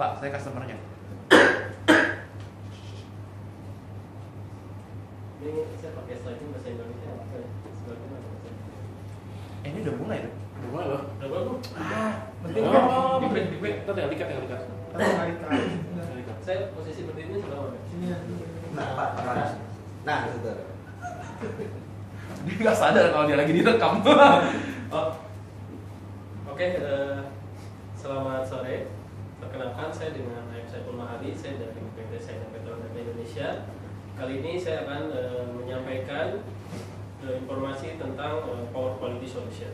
Pak, saya customer-nya. Ini saya pakai slide bahasa Indonesia apa ya? Sebagaimana bahasa Indonesia? Ini udah mulai tuh. Udah mulai loh. Udah bagus. Penting Dikit. Kita tinggal dikat. Saya posisi berdirinya sebelah mana? Sini ya. Nah, Pak, nah, itu. Dia nggak sadar kalau dia lagi direkam. Oh, oke. Selamat sore. Perkenalkan, saya dengan Ayub Saiful Mahadi. Saya dari PT Saina Petroleum Indonesia. Kali ini saya akan menyampaikan informasi tentang Power Quality Solution.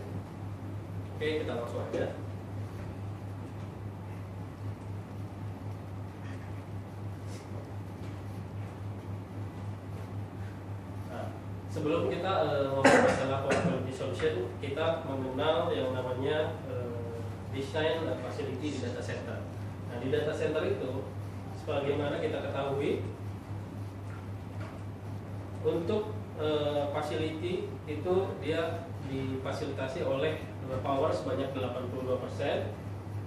Oke, kita langsung aja. Sebelum kita ngomong masalah Power Quality Solution, kita mengenal yang namanya desain facility di data center. Nah, di data center itu, sebagaimana kita ketahui, untuk facility itu dia difasilitasi oleh power sebanyak 82%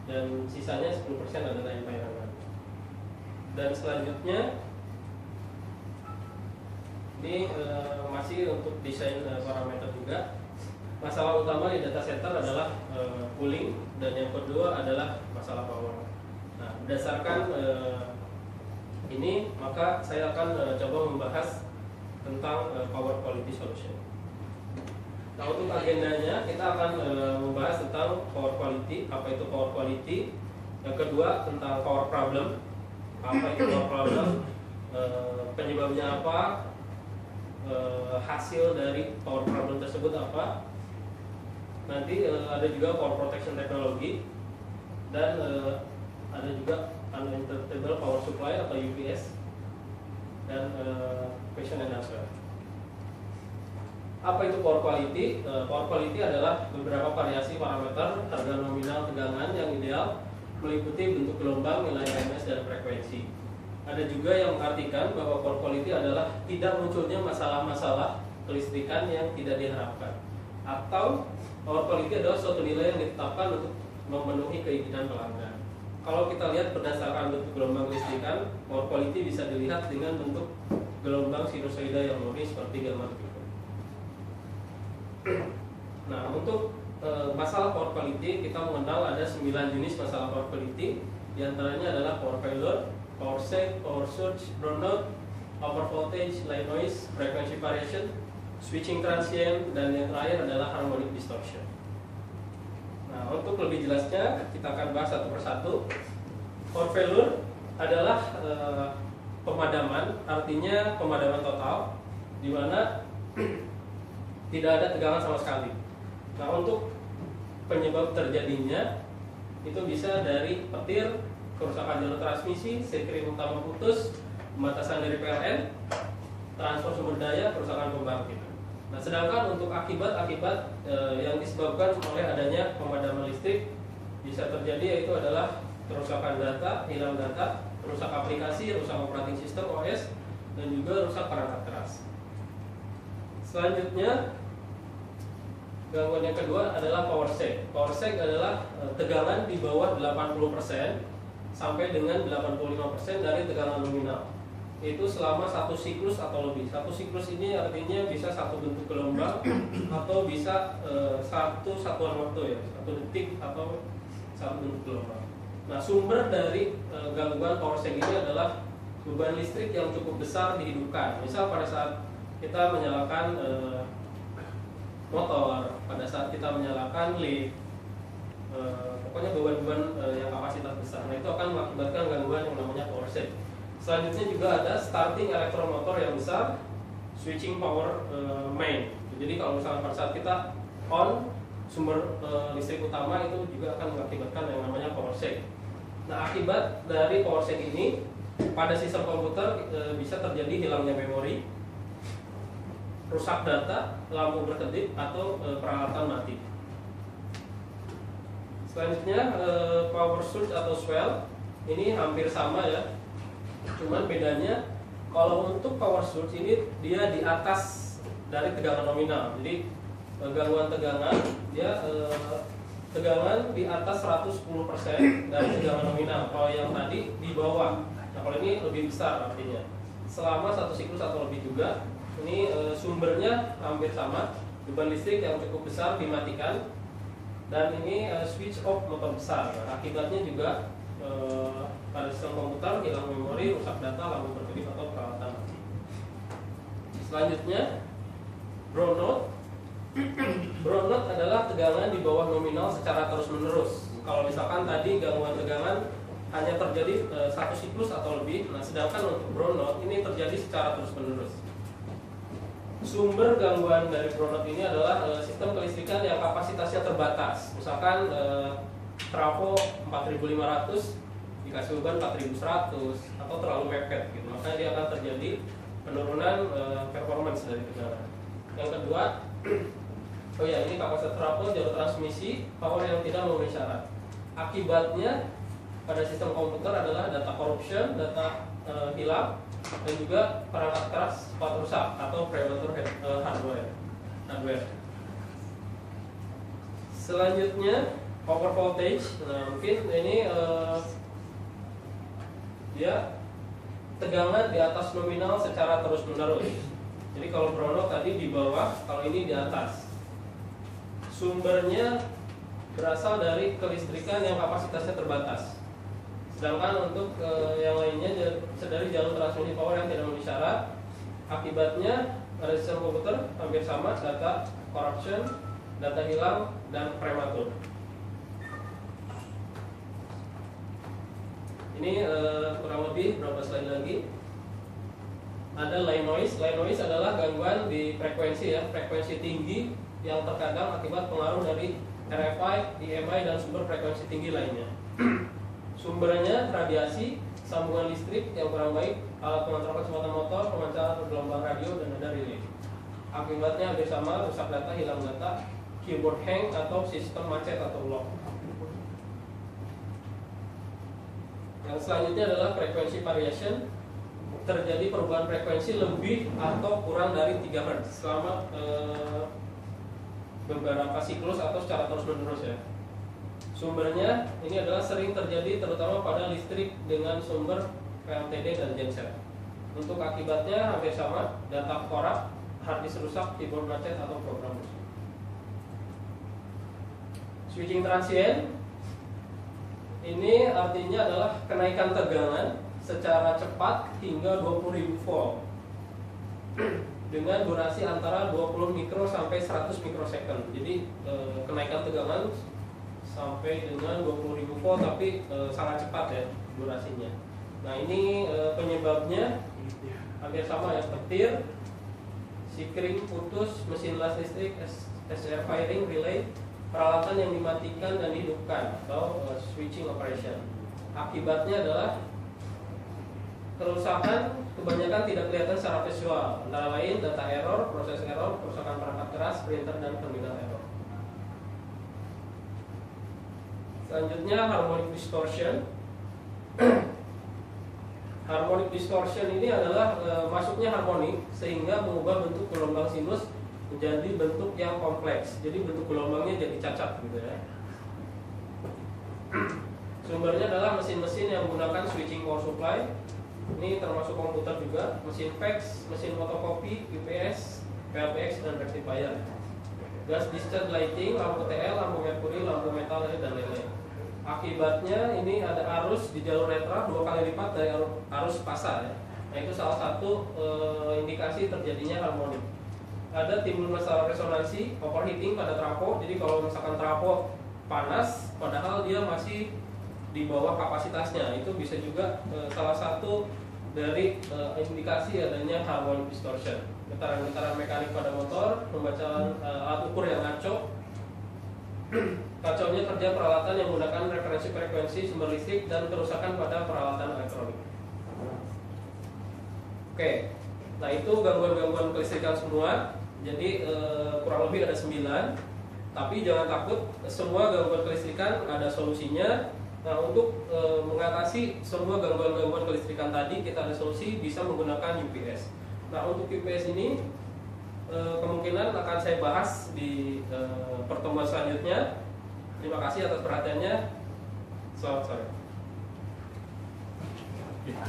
dan sisanya 10% adalah environment. Dan selanjutnya ini masih untuk desain parameter juga. Masalah utama di data center adalah cooling dan yang kedua adalah masalah power. Nah, berdasarkan ini maka saya akan coba membahas tentang Power Quality Solution. Nah, untuk agendanya kita akan membahas tentang Power Quality, apa itu Power Quality. Yang kedua tentang Power Problem, apa itu Power Problem, penyebabnya apa, hasil dari power problem tersebut apa. Nanti ada juga power protection technology dan ada juga uninterruptible power supply atau UPS dan question and answer. Apa itu power quality? Power quality adalah beberapa variasi parameter harga nominal tegangan yang ideal meliputi bentuk gelombang, nilai RMS dan frekuensi. Ada juga yang mengartikan bahwa power quality adalah tidak munculnya masalah-masalah kelistrikan yang tidak diharapkan, atau power quality adalah suatu nilai yang ditetapkan untuk memenuhi keinginan pelanggan. Kalau kita lihat berdasarkan bentuk gelombang kelistrikan, power quality bisa dilihat dengan bentuk gelombang sinusoida yang lurus seperti gambar berikut. Nah, untuk masalah power quality kita mengenal ada 9 jenis masalah power quality. Di antaranya adalah power failure, power sag, power surge, brownout, over voltage, line noise, frequency variation, switching transient, dan yang terakhir adalah harmonic distortion. Nah, untuk lebih jelasnya kita akan bahas satu persatu. Power failure adalah pemadaman, artinya pemadaman total, di mana tidak ada tegangan sama sekali. Nah, untuk penyebab terjadinya itu bisa dari petir, kerusakan jalur transmisi, sekring utama putus, pembatasan dari PLN, transfer sumber daya, kerusakan pembangkit. Nah, sedangkan untuk akibat-akibat yang disebabkan oleh adanya pemadaman listrik bisa terjadi yaitu adalah kerusakan data, hilang data, rusak aplikasi, rusak operating system OS, dan juga rusak perangkat keras. Selanjutnya, gangguan yang kedua adalah power sag. Power sag adalah tegangan di bawah 80% sampai dengan 85% dari tegangan nominal. Itu selama satu siklus atau lebih. Satu siklus ini artinya bisa satu bentuk gelombang atau bisa satu satuan waktu, ya, satu detik atau satu bentuk gelombang. Nah, sumber dari gangguan power sag ini adalah beban listrik yang cukup besar dihidupkan. Misal pada saat kita menyalakan motor, pada saat kita menyalakan lift, pokoknya beban-beban yang kapasitas besar. Nah, itu akan mengakibatkan gangguan yang namanya power sag. Selanjutnya juga ada starting elektromotor yang besar, switching power main. Jadi kalau misalnya pada saat kita on sumber listrik utama itu juga akan mengakibatkan yang namanya power sag. Nah, akibat dari power sag ini pada sistem komputer bisa terjadi hilangnya memori, rusak data, lampu berkedip, atau peralatan mati. Selanjutnya power surge atau swell ini hampir sama, ya. Cuman bedanya kalau untuk power surge ini dia di atas dari tegangan nominal. Jadi gangguan tegangan dia tegangan di atas 110% dari tegangan nominal. Kalau yang tadi di bawah. Nah, kalau ini lebih besar artinya. Selama satu siklus atau lebih juga. Ini sumbernya hampir sama. Beban listrik yang cukup besar dimatikan. Dan ini switch off motor besar. Nah, akibatnya juga pada sistem komputer hilang memori, rusak data, lampu berkedip atau peralatan mati. Selanjutnya, brownout. Brownout adalah tegangan di bawah nominal secara terus-menerus. Kalau misalkan tadi gangguan tegangan hanya terjadi satu siklus atau lebih, nah sedangkan untuk brownout ini terjadi secara terus-menerus. Sumber gangguan dari brownout ini adalah sistem kelistrikan yang kapasitasnya terbatas. Misalkan trafo 4500 dikasih beban 4100 atau terlalu mepet gitu. Maka dia akan terjadi penurunan performance dari tegangan. Yang kedua, oh ya, ini kapasitas trafo jalur transmisi power yang tidak memenuhi syarat. Akibatnya pada sistem komputer adalah data corruption, data hilang, dan juga perangkat keras cepat rusak atau premature hardware. Selanjutnya over voltage. Nah, mungkin ini dia tegangan di atas nominal secara terus-menerus. Jadi kalau brownout tadi di bawah, kalau ini di atas. Sumbernya berasal dari kelistrikan yang kapasitasnya terbatas. Sedangkan untuk yang lainnya dari jalur transmisi power yang tidak memenuhi syarat. Akibatnya pada sistem komputer hampir sama, data corruption, data hilang, dan prematur. Ini kurang lebih berapa slide lagi. Ada line noise. Line noise adalah gangguan di frekuensi ya, frekuensi tinggi yang terkadang akibat pengaruh dari RFI, EMI, dan sumber frekuensi tinggi lainnya. Sumbernya radiasi, sambungan listrik yang kurang baik, alat pengontrol kecepatan motor, pemancaran gelombang radio, dan ada relay. Akibatnya hampir sama, rusak data, hilang data, keyboard hang, atau sistem macet atau lock. Yang selanjutnya adalah frekuensi variation. Terjadi perubahan frekuensi lebih atau kurang dari 3 Hz selama beberapa siklus atau secara terus-menerus ya. Sumbernya ini adalah sering terjadi terutama pada listrik dengan sumber PLTD dan genset. Untuk akibatnya hampir sama, data korup, hard disk rusak, keyboard macet atau program rusak. Switching transient ini artinya adalah kenaikan tegangan secara cepat hingga 20.000 volt dengan durasi antara 20 mikro sampai 100 mikrosecond. Jadi kenaikan tegangan sampai dengan 20.000 volt tapi sangat cepat ya durasinya. Nah ini penyebabnya hampir sama ya, petir, sikring putus, mesin las listrik, SR firing, relay, peralatan yang dimatikan dan dihidupkan atau switching operation. Akibatnya adalah kerusakan kebanyakan tidak kelihatan secara visual, antara lain data error, proses error, kerusakan perangkat keras, printer, dan terminal error. Selanjutnya harmonic distortion. Harmonic distortion ini adalah masuknya harmonik sehingga mengubah bentuk gelombang sinus menjadi bentuk yang kompleks. Jadi bentuk gelombangnya jadi cacat gitu ya. Sumbernya adalah mesin-mesin yang menggunakan switching power supply. Ini termasuk komputer juga, mesin fax, mesin fotokopi, UPS, PLPX, dan rectifier. Gas discharge lighting, lampu TL, lampu merkuri, lampu metal, dan lain-lain. Akibatnya ini ada arus di jalur netral 2 kali lipat dari arus pasar ya. Nah itu salah satu indikasi terjadinya harmonik. Ada timbul masalah resonansi, overheating pada trafo. Jadi kalau misalkan trafo panas, padahal dia masih di bawah kapasitasnya, itu bisa juga salah satu dari indikasi adanya harmonic distortion. Getaran-getaran mekanik pada motor, pembacaan alat ukur yang ngaco, kacaunya kerja peralatan yang menggunakan referensi frekuensi sumber listrik, dan kerusakan pada peralatan elektronik. Oke, nah itu gangguan-gangguan kelistrikan semua. Jadi kurang lebih ada 9. Tapi jangan takut, semua gangguan kelistrikan ada solusinya. Nah untuk mengatasi semua gangguan-gangguan kelistrikan tadi, kita ada solusi, bisa menggunakan UPS. Nah untuk UPS ini kemungkinan akan saya bahas di pertemuan selanjutnya. Terima kasih atas perhatiannya. Selamat sore. Ya.